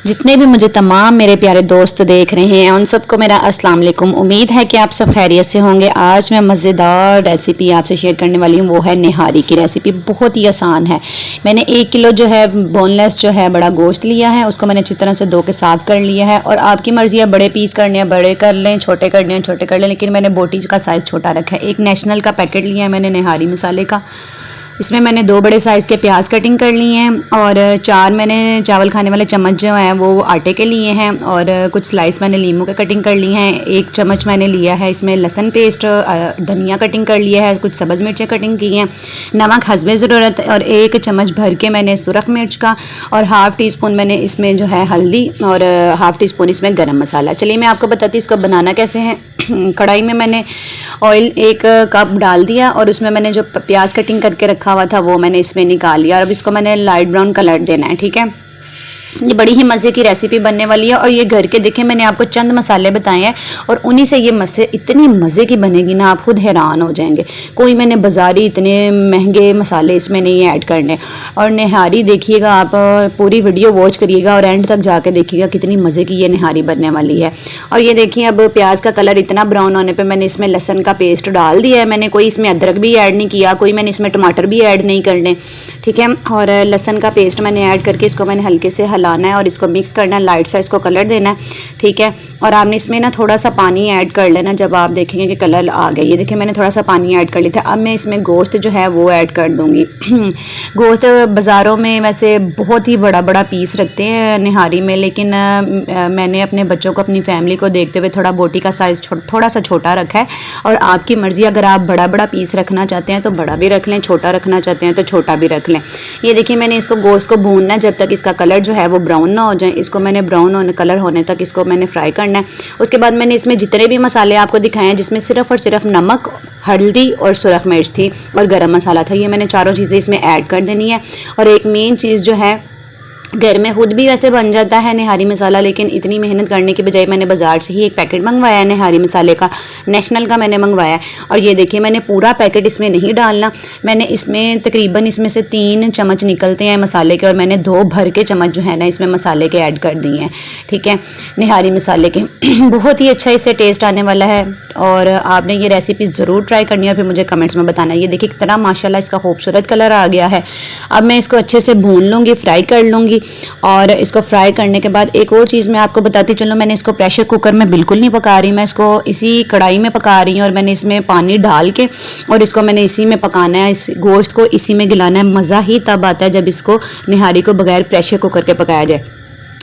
जितने भी मुझे तमाम मेरे प्यारे दोस्त देख रहे हैं उन सबको मेरा अस्सलाम वालेकुम। उम्मीद है कि आप सब खैरियत से होंगे। आज मैं मज़ेदार रेसिपी आपसे शेयर करने वाली हूँ, वो है निहारी की रेसिपी। बहुत ही आसान है। मैंने 1 किलो जो है बोनलेस जो है बड़ा गोश्त लिया है, उसको मैंने अच्छी तरह से धो के साफ़ कर लिया है। और आपकी मर्ज़ी है बड़े पीस करने हैं बड़े कर लें, छोटे करने हैं छोटे कर लें, लेकिन मैंने बोटी का साइज़ छोटा रखा है। एक नेशनल का पैकेट लिया है मैंने निहारी मसाले का। इसमें मैंने 2 बड़े साइज़ के प्याज कटिंग कर लिए हैं और 4 मैंने चावल खाने वाले चम्मच जो हैं वो आटे के लिए हैं और कुछ स्लाइस मैंने लीमू के कटिंग कर ली हैं। 1 चम्मच मैंने लिया है इसमें लहसुन पेस्ट, धनिया कटिंग कर लिया है, कुछ सब्ज़ मिर्चें कटिंग की हैं, नमक हस्बे ज़रूरत और 1 चम्मच भर के मैंने सुरख मिर्च का और ½ टीस्पून मैंने इसमें जो है हल्दी और ½ टीस्पून इसमें गरम मसाला। चलिए मैं आपको बताती हूँ इसको बनाना कैसे है। कढ़ाई में मैंने ऑयल 1 कप डाल दिया और उसमें मैंने जो प्याज कटिंग करके रखा हुआ था वो मैंने इसमें निकाल लिया और अब इसको मैंने लाइट ब्राउन कलर देना है। ठीक है, ये बड़ी ही मज़े की रेसिपी बनने वाली है और ये घर के देखें मैंने आपको चंद मसाले बताए हैं और उन्हीं से ये इतनी मज़े की बनेगी ना, आप खुद हैरान हो जाएंगे। कोई मैंने बाज़ारी इतने महंगे मसाले इसमें नहीं ऐड करने। और निहारी देखिएगा आप, पूरी वीडियो वॉच करिएगा और एंड तक जाके देखिएगा कितनी मज़े की ये निहारी बनने वाली है। और ये देखिए अब प्याज का कलर इतना ब्राउन होने पर मैंने इसमें लहसुन का पेस्ट डाल दिया है। मैंने कोई इसमें अदरक भी ऐड नहीं किया, कोई मैंने इसमें टमाटर भी ऐड नहीं करने। ठीक है, और लहसुन का पेस्ट मैंने ऐड करके इसको मैंने हल्के से लाना है और इसको मिक्स करना है, लाइट सा इसको कलर देना है। ठीक है, और आपने इसमें ना थोड़ा सा पानी ऐड कर लेना जब आप देखेंगे कि कलर आ गया। ये देखिए मैंने थोड़ा सा पानी ऐड कर लिया था। अब मैं इसमें गोश्त जो है वो ऐड कर दूंगी। गोश्त बाज़ारों में वैसे बहुत ही बड़ा बड़ा पीस रखते हैं निहारी में, लेकिन मैंने अपने बच्चों को, अपनी फैमिली को देखते हुए थोड़ा बोटी का साइज़ थोड़ा सा छोटा रखा है। और आपकी मर्ज़ी, अगर आप बड़ा बड़ा पीस रखना चाहते हैं तो बड़ा भी रख लें, छोटा रखना चाहते हैं तो छोटा भी रख लें। ये देखिए मैंने इसको गोश्त को भूनना है जब तक इसका कलर जो है वो ब्राउन ना हो जाए। इसको मैंने ब्राउन कलर होने तक इसको मैंने फ्राई करना है। उसके बाद मैंने इसमें जितने भी मसाले आपको दिखाए हैं, जिसमें सिर्फ और सिर्फ नमक, हल्दी और सुरख मिर्च थी और गरम मसाला था, ये मैंने चारों चीज़ें इसमें ऐड कर देनी है। और एक मेन चीज़ जो है, घर में खुद भी वैसे बन जाता है निहारी मसाला, लेकिन इतनी मेहनत करने के बजाय मैंने बाज़ार से ही एक पैकेट मंगवाया है निहारी मसाले का, नेशनल का मैंने मंगवाया है। और ये देखिए मैंने पूरा पैकेट इसमें नहीं डालना, मैंने इसमें तकरीबन इसमें से 3 चम्मच निकलते हैं मसाले के और मैंने 2 भर के चम्मच जो है ना इसमें मसाले के ऐड कर दिए हैं। ठीक है, निहारी मसाले के बहुत ही अच्छा इससे टेस्ट आने वाला है और आपने ये रेसिपी ज़रूर ट्राई करनी है और फिर मुझे कमेंट्स में बताना। ये देखिए कितना माशाल्लाह इसका खूबसूरत कलर आ गया है। अब मैं इसको अच्छे से भून लूँगी, फ्राई कर लूँगी। और इसको फ्राई करने के बाद एक और चीज़ मैं आपको बताती चलूँ, मैंने इसको प्रेशर कुकर में बिल्कुल नहीं पका रही, मैं इसको इसी कढ़ाई में पका रही हूँ और मैंने इसमें पानी डाल के और इसको मैंने इसी में पकाना है। इस गोश्त को इसी में गिलाना है। मज़ा ही तब आता है जब इसको निहारी को बगैर प्रेशर कुकर के पकाया जाए।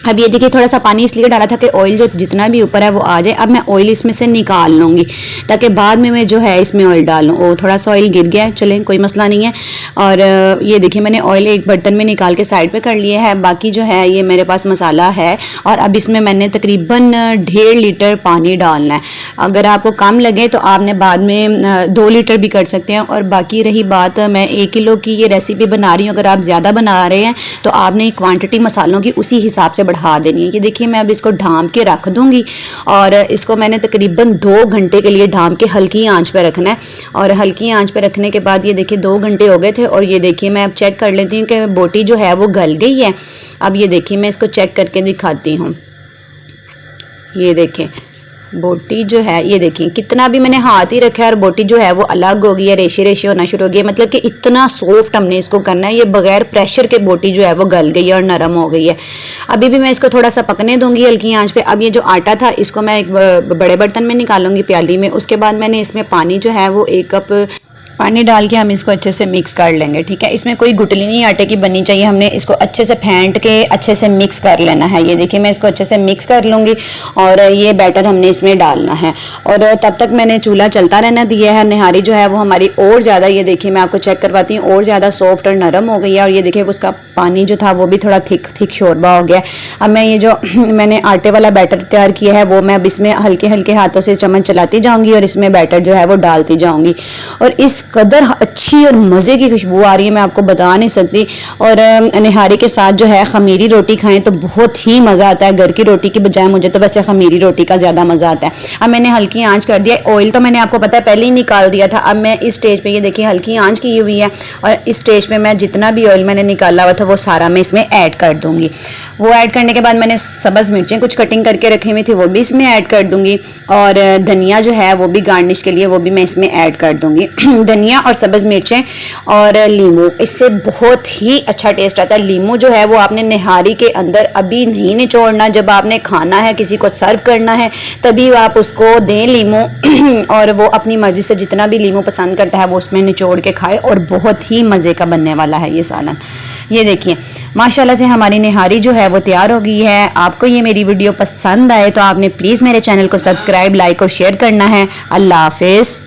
अब ये देखिए थोड़ा सा पानी इसलिए डाला था कि ऑयल जो जितना भी ऊपर है वो आ जाए। अब मैं ऑयल इसमें से निकाल लूँगी ताकि बाद में मैं जो है इसमें ऑयल डाल लूँ। थोड़ा सा ऑयल गिर गया है, चलें कोई मसला नहीं है। और ये देखिए मैंने ऑयल एक बर्तन में निकाल के साइड पे कर लिया है। बाकी जो है ये मेरे पास मसाला है और अब इसमें मैंने तकरीबन 1.5 लीटर पानी डालना है। अगर आपको कम लगे तो आपने बाद में 2 लीटर भी कर सकते हैं। और बाकी रही बात, मैं 1 किलो की ये रेसिपी बना रही हूँ, अगर आप ज़्यादा बना रहे हैं तो आपने क्वान्टिटी मसालों की उसी हिसाब से बढ़ा देनी है। ये देखिए मैं अब इसको ढाँप के रख दूंगी और इसको मैंने तकरीबन 2 घंटे के लिए ढाँप के हल्की आंच पे रखना है। और हल्की आंच पे रखने के बाद ये देखिए 2 घंटे हो गए थे और ये देखिए मैं अब चेक कर लेती हूँ कि बोटी जो है वो गल गई है। अब ये देखिए मैं इसको चेक करके दिखाती हूँ। ये देखिए बोटी जो है, ये देखिए कितना भी मैंने हाथ ही रखा है और बोटी जो है वो अलग हो गई है, रेशे रेशे होना शुरू हो गई है। मतलब कि इतना सॉफ्ट हमने इसको करना है, ये बगैर प्रेशर के बोटी जो है वो गल गई है और नरम हो गई है। अभी भी मैं इसको थोड़ा सा पकने दूंगी हल्की आंच पे। अब ये जो आटा था इसको मैं एक बड़े बर्तन में निकालूंगी, प्याली में। उसके बाद मैंने इसमें पानी जो है वो 1 कप पानी डाल के हम इसको अच्छे से मिक्स कर लेंगे। ठीक है, इसमें कोई गुटली नहीं आटे की बननी चाहिए, हमने इसको अच्छे से फेंट के अच्छे से मिक्स कर लेना है। ये देखिए मैं इसको अच्छे से मिक्स कर लूँगी और ये बैटर हमने इसमें डालना है और तब तक मैंने चूल्हा चलता रहना दिया है। निहारी जो है वो हमारी और ज़्यादा, ये देखिए मैं आपको चेक करवाती हूँ, और ज़्यादा सॉफ्ट और नरम हो गई है। और ये देखिए उसका पानी जो था वो भी थोड़ा थिक शोरबा हो गया। अब मैं ये जो मैंने आटे वाला बैटर तैयार किया है वो मैं अब इसमें हल्के हल्के हाथों से चम्मच चलाती जाऊँगी और इसमें बैटर जो है वो डालती जाऊँगी। और इस कदर अच्छी और मज़े की खुशबू आ रही है, मैं आपको बता नहीं सकती। और निहारी के साथ जो है खमीरी रोटी खाएं तो बहुत ही मज़ा आता है। घर की रोटी की बजाय मुझे तो वैसे खमीरी रोटी का ज़्यादा मज़ा आता है। अब मैंने हल्की आंच कर दिया, ऑयल तो मैंने आपको पता है पहले ही निकाल दिया था। अब मैं इस स्टेज पे ये देखिए हल्की आंच की हुई है और इस स्टेज पे मैं जितना भी ऑयल मैंने निकाला हुआ था वो सारा मैं इसमें ऐड कर दूँगी। वो ऐड करने के बाद मैंने सब्ज़ मिर्चें कुछ कटिंग करके रखी हुई थी, वो भी इसमें ऐड कर दूंगी। और धनिया जो है वो भी गार्निश के लिए वो भी मैं इसमें ऐड कर दूंगी। धनिया और सब्ज़ मिर्चें और लीमू, इससे बहुत ही अच्छा टेस्ट आता है। लीमू जो है वो आपने निहारी के अंदर अभी नहीं निचोड़ना, जब आपने खाना है, किसी को सर्व करना है, तभी आप उसको दें लीमू और वो अपनी मर्ज़ी से जितना भी लीमू पसंद करता है वो उसमें निचोड़ के खाए, और बहुत ही मज़े का बनने वाला है ये सालन। ये देखिए माशाल्लाह से हमारी निहारी जो है वो तैयार हो गई है। आपको ये मेरी वीडियो पसंद आए तो आपने प्लीज़ मेरे चैनल को सब्सक्राइब, लाइक और शेयर करना है। अल्लाह हाफिज़।